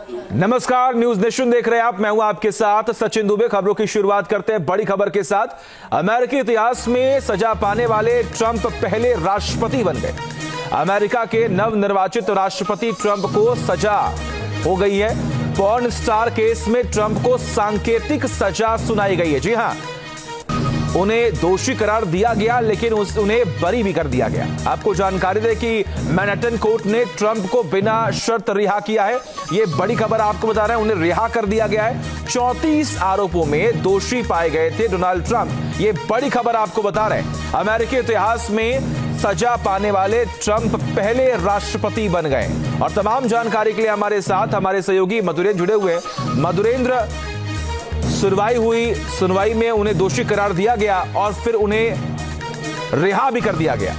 नमस्कार, news nation देख रहे हैं आप। मैं हूं आपके साथ सचिन दुबे। खबरों की शुरुआत करते हैं बड़ी खबर के साथ। अमेरिकी इतिहास में सजा पाने वाले ट्रंप पहले राष्ट्रपति बन गए। अमेरिका के नवनिर्वाचित राष्ट्रपति ट्रंप को सजा हो गई है। पॉर्न स्टार केस में ट्रंप को सांकेतिक सजा सुनाई गई है। जी हां, उन्हें दोषी करार दिया गया, लेकिन उन्हें बरी भी कर दिया गया। आपको जानकारी दें कि मैनहट्टन कोर्ट ने ट्रंप को बिना शर्त रिहा किया है। ये बड़ी खबर आपको बता रहे हैं, उन्हें रिहा कर दिया गया है। 34 आरोपों में दोषी पाए गए थे डोनाल्ड ट्रंप। ये बड़ी खबर आपको बता रहे हैं। अमेरिकी इतिहास में सजा पाने वाले ट्रंप पहले राष्ट्रपति बन गए। और तमाम जानकारी के लिए हमारे साथ हमारे सहयोगी मधुरेंद्र जुड़े हुए। मधुरेंद्र, सुनवाई में उन्हें दोषी करार दिया गया और फिर उन्हें रिहा भी कर दिया गया।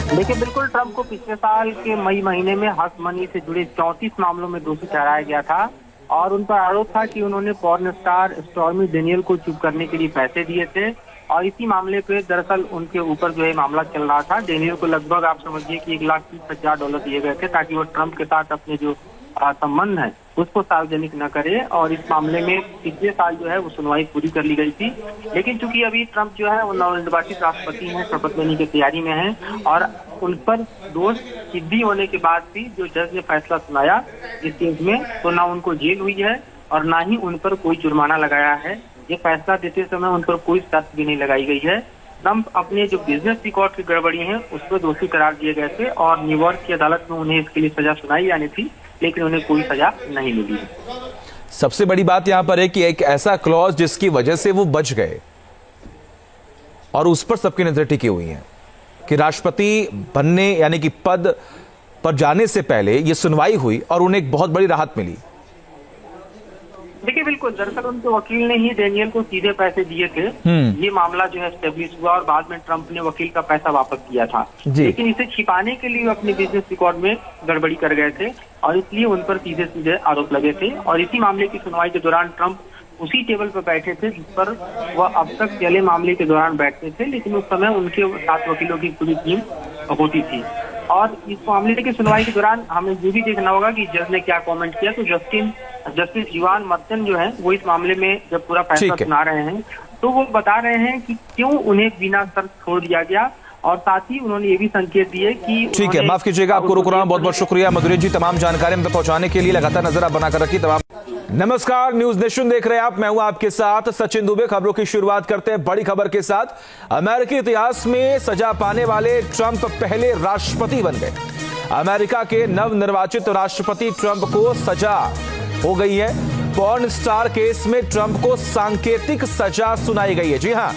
देखिए, बिल्कुल ट्रंप को पिछले साल के मई महीने में हक मनी से जुड़े 34 मामलों में दोषी ठहराया गया था और उन पर आरोप था कि उन्होंने पॉर्न स्टार स्टॉर्मी डेनियल को चुप करने के लिए पैसे दिए थे। और इसी मामले पे दरअसल उनके ऊपर जो है मामला चल रहा था। डेनियल को लगभग आप समझिए कि $1,30,000 दिए गए थे ताकि वो ट्रंप के साथ अपने जो संबंध है उसको सार्वजनिक न करे। और इस मामले में पिछले साल जो है वो सुनवाई पूरी कर ली गई थी, लेकिन चूंकि अभी ट्रंप जो है वो नवनिर्वाचित राष्ट्रपति हैं, शपथ लेने की तैयारी में हैं और उन पर दोष सिद्धि होने के बाद भी जो जज ने फैसला सुनाया इस केस में, तो ना उनको जेल हुई है और ना ही उन पर कोई जुर्माना लगाया है। ये फैसला देते समय उन पर कोई शर्त भी नहीं लगाई गई है। ट्रंप अपने जो बिजनेस रिकॉर्ड की गड़बड़ी है उस पर दोषी करार दिए गए थे और न्यूयॉर्क की अदालत में उन्हें इसके लिए सजा सुनाई जानी थी, लेकिन उन्हें कोई सजा नहीं मिली। सबसे बड़ी बात यहां पर है कि एक ऐसा क्लॉज जिसकी वजह से वो बच गए और उस पर सबकी नजर टिकी हुई है कि राष्ट्रपति बनने यानी कि पद पर जाने से पहले ये सुनवाई हुई और उन्हें एक बहुत बड़ी राहत मिली। देखिए, बिल्कुल दरअसल उनके वकील ने ही डेनियल को सीधे पैसे दिए थे। ये मामला जो है एस्टेब्लिश हुआ और बाद में ट्रंप ने वकील का पैसा वापस किया था, लेकिन इसे छिपाने के लिए अपने बिजनेस रिकॉर्ड में गड़बड़ी कर गए थे और इसलिए उन पर सीधे सीधे आरोप लगे थे। और इसी मामले की सुनवाई के दौरान ट्रंप उसी टेबल पर बैठे थे जिस पर वह अब तक चले मामले के दौरान बैठते थे, लेकिन उस समय उनके 7 वकीलों की पूरी टीम होती थी। और इस मामले की सुनवाई के दौरान हमें ये भी देखना होगा कि जज ने क्या कमेंट किया। तो जस्टिस इवान मर्चन जो है वो इस मामले में जब पूरा फैसला सुना रहे हैं तो वो बता रहे हैं कि क्यों उन्हें बिना शर्त छोड़ दिया गया और साथ ही उन्होंने ये भी संकेत दिए कि ठीक है, माफ कीजिएगा, आपको रुकना। बहुत बहुत शुक्रिया मधुरेंद्र जी, तमाम जानकारी हम तक पहुंचाने के लिए। लगातार नजर आप बनाकर रखिए तमाम। नमस्कार, न्यूज नेशन देख रहे हैं आप। मैं हूं आपके साथ सचिन दुबे। खबरों की शुरुआत करते हैं बड़ी खबर के साथ। अमेरिकी इतिहास में सजा पाने वाले ट्रंप पहले राष्ट्रपति बन गए। अमेरिका के नवनिर्वाचित राष्ट्रपति ट्रंप को सजा हो गई है। पॉर्न स्टार केस में ट्रंप को सांकेतिक सजा सुनाई गई है। जी हां,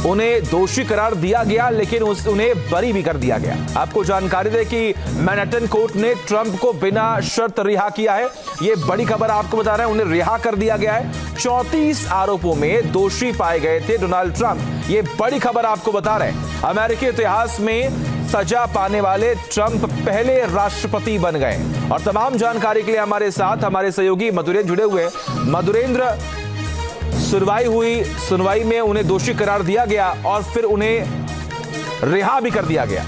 उन्हें दोषी करार दिया गया, लेकिन उन्हें बरी भी कर दिया गया। आपको जानकारी दें कि मैनहट्टन कोर्ट ने ट्रंप को बिना शर्त रिहा किया है। ये बड़ी खबर आपको बता रहे हैं, उन्हें रिहा कर दिया गया है। 34 आरोपों में दोषी पाए गए थे डोनाल्ड ट्रंप। ये बड़ी खबर आपको बता रहे हैं। अमेरिकी इतिहास में सजा पाने वाले ट्रंप पहले राष्ट्रपति बन गए। और तमाम जानकारी के लिए हमारे साथ हमारे सहयोगी मधुरेंद्र जुड़े हुए। मधुरेंद्र, सुनवाई में उन्हें दोषी करार दिया गया और फिर उन्हें रिहा भी कर दिया गया।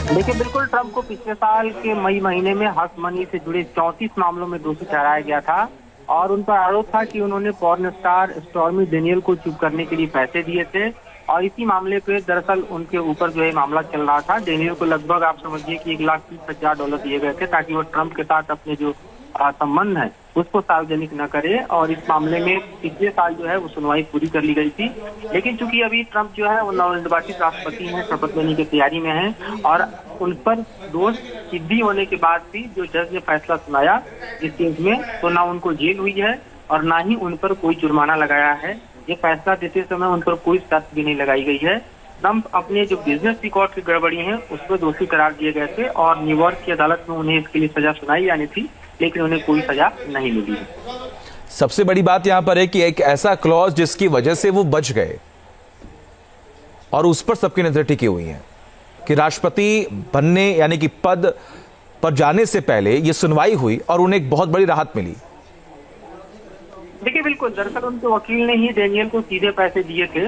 देखिए, बिल्कुल ट्रंप को पिछले साल के मई महीने में हक मनी से जुड़े 34 मामलों में दोषी ठहराया गया था और उन पर आरोप था कि उन्होंने पॉर्न स्टार स्टॉर्मी डेनियल को चुप करने के लिए पैसे दिए थे। और इसी मामले पे दरअसल उनके ऊपर जो है मामला चल रहा था। डेनियल को लगभग आप समझिए कि $1,30,000 दिए गए थे ताकि वो ट्रंप के साथ अपने जो संबंध है उसको सार्वजनिक न करे। और इस मामले में पिछले साल जो है वो सुनवाई पूरी कर ली गई थी, लेकिन चूंकि अभी ट्रंप जो है वो नवनिर्वाचित राष्ट्रपति हैं, शपथ लेने की तैयारी में हैं और उन पर दोष सिद्धि होने के बाद भी जो जज ने फैसला सुनाया इस केस में, तो ना उनको जेल हुई है और ना ही उन पर कोई जुर्माना लगाया है। ये फैसला देते समय उन पर कोई शर्त भी नहीं लगाई गई है। ट्रंप अपने जो बिजनेस रिकॉर्ड की गड़बड़ी है उस पर दोषी करार दिए गए थे और न्यूयॉर्क की अदालत में उन्हें इसके लिए सजा सुनाई जानी थी, लेकिन उन्हें कोई सजा नहीं मिली है। सबसे बड़ी बात यहां पर है कि एक ऐसा क्लॉज जिसकी वजह से वो बच गए और उस पर सबकी नजर टिकी हुई है कि राष्ट्रपति बनने यानी कि पद पर जाने से पहले ये सुनवाई हुई और उन्हें एक बहुत बड़ी राहत मिली। देखिए बिल्कुल, दरअसल उनके वकील ने ही डेनियल को सीधे पैसे दिए थे।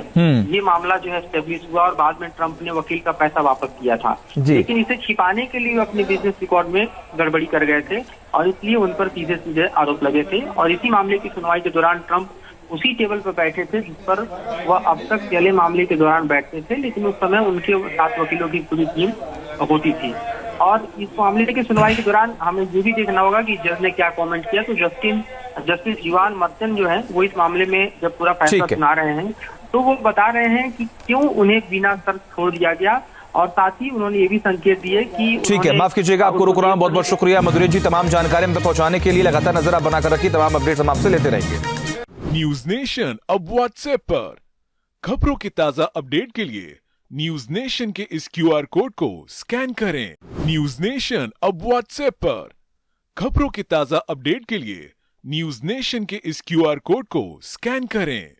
ये मामला जो है एस्टेब्लिश हुआ और बाद में ट्रंप ने वकील का पैसा वापस किया था। जी। लेकिन इसे छिपाने के लिए वो अपने बिजनेस रिकॉर्ड में गड़बड़ी कर गए थे और इसलिए उन पर सीधे सीधे आरोप लगे थे। और इसी मामले की सुनवाई के दौरान ट्रंप उसी टेबल पर बैठे थे जिस पर वह अब तक चले मामले के दौरान बैठते थे, लेकिन उस समय उनके 7 वकीलों की पूरी टीम होती थी। और इस मामले की सुनवाई के दौरान हमें ये भी देखना होगा कि जज ने क्या कमेंट किया। तो जस्टिस इवान मर्चन जो है वो इस मामले में जब पूरा फैसला ठीक है। सुना रहे हैं तो वो बता रहे हैं कि क्यों उन्हें बिना शर्त छोड़ दिया गया, और साथ ही उन्होंने ये भी संकेत दिए कि ठीक है, उन्होंने- माफ कीजिएगा, आपको रुक रहा हूं। बहुत बहुत शुक्रिया मधुरी जी, तमाम जानकारी हम तक पहुंचाने के लिए। लगातार नजर आप बनाकर रखिए, तमाम अपडेट्स हम आपसे लेते रहेंगे। न्यूज नेशन अब व्हाट्सएप पर खबरों की ताजा अपडेट के लिए न्यूज नेशन के इस QR कोड को स्कैन करें। न्यूज नेशन अब व्हाट्सएप पर खबरों की ताजा अपडेट के लिए न्यूज नेशन के इस QR कोड को स्कैन करें।